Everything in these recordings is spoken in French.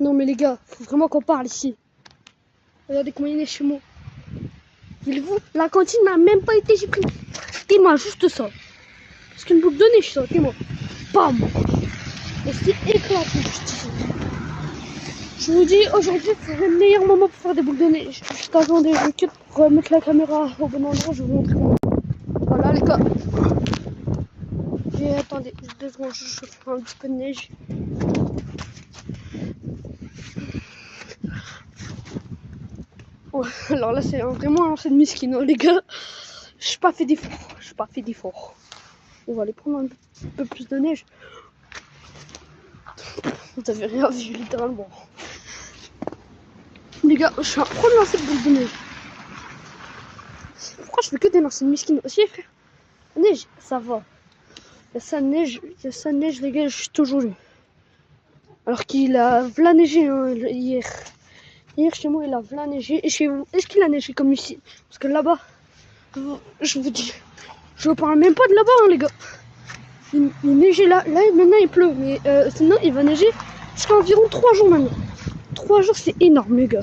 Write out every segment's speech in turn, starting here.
Non mais les gars, faut vraiment qu'on parle ici. Regardez comment il est chez moi. Dites-vous, la cantine n'a même pas été supprimée. Dis-moi juste ça. Parce qu'une boule de neige, ça, dis-moi. Bam. Et c'est éclaté. Je vous dis, aujourd'hui, c'est le meilleur moment pour faire des boules de neige. Juste attendez, je quitte pour mettre la caméra au bon endroit, je vais vous montrer comment. Voilà les gars. Et attendez, 2 secondes, je fais un petit peu de neige. Ouais, alors là, c'est vraiment un lancer de miskin, hein, les gars. Je n'ai pas fait d'effort. On va aller prendre un peu plus de neige. Vous avez rien vu, littéralement. Les gars, je suis en train de lancer de boule de neige. Pourquoi je fais que des lancers de miskin aussi, frère? Neige, ça va. Il y a ça de neige, les gars, je suis toujours eu. Alors qu'il a v'là neigé hein, hier. Hier, chez moi, il a v'là neigé. Et chez vous, est-ce qu'il a neigé comme ici? Parce que là-bas, je vous dis, je parle même pas de là-bas, hein, les gars. Il neigeait là, maintenant il pleut. Mais sinon, il va neiger jusqu'à environ 3 jours maintenant. 3 jours, c'est énorme, les gars.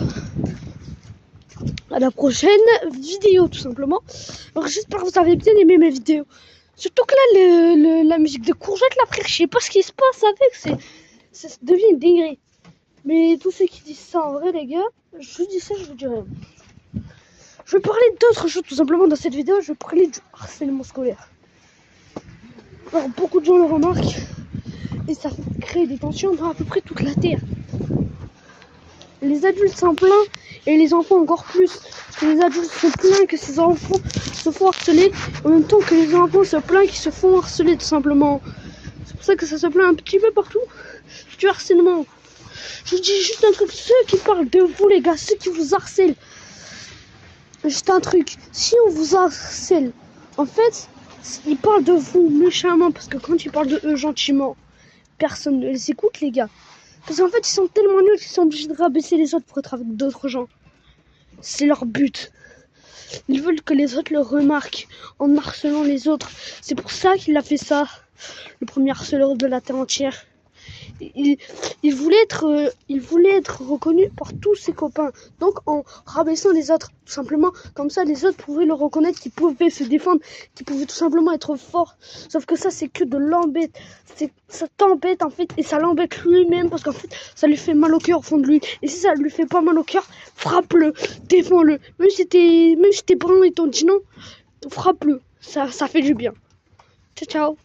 À la prochaine vidéo, tout simplement. Alors, j'espère que vous avez bien aimé mes vidéos. Surtout que là, la musique de courgette, là, frère, je sais pas ce qui se passe avec. Ça devient une dinguerie. Mais tous ceux qui disent ça en vrai, les gars, je vous dis ça, je vous dis rien. Je vais parler d'autres choses, tout simplement, dans cette vidéo. Je vais parler du harcèlement scolaire. Alors, beaucoup de gens le remarquent. Et ça crée des tensions dans à peu près toute la Terre. Les adultes s'en plaignent et les enfants encore plus. Parce que les adultes se plaignent que ces enfants se font harceler en même temps que les enfants se plaignent qu'ils se font harceler tout simplement. C'est pour ça que ça se plaint un petit peu partout du harcèlement. Je vous dis juste un truc, ceux qui parlent de vous les gars, ceux qui vous harcèlent. Juste un truc, si on vous harcèle, en fait, ils parlent de vous méchamment parce que quand ils parlent de eux gentiment, personne ne les écoute les gars. Parce qu'en fait, ils sont tellement nuls qu'ils sont obligés de rabaisser les autres pour être avec d'autres gens. C'est leur but. Ils veulent que les autres le remarquent en harcelant les autres. C'est pour ça qu'il a fait ça, le premier harceleur de la Terre entière. Il voulait être reconnu par tous ses copains. Donc en rabaissant les autres, tout simplement, comme ça les autres pouvaient le reconnaître, qu'ils pouvaient se défendre, qu'ils pouvaient tout simplement être forts. Sauf que ça c'est que de l'embête. Ça t'embête en fait et ça l'embête lui-même parce qu'en fait ça lui fait mal au cœur au fond de lui. Et si ça lui fait pas mal au cœur, frappe-le, défends-le. Même si tes parents ils t'ont dit non, frappe-le. Ça fait du bien. Ciao ciao.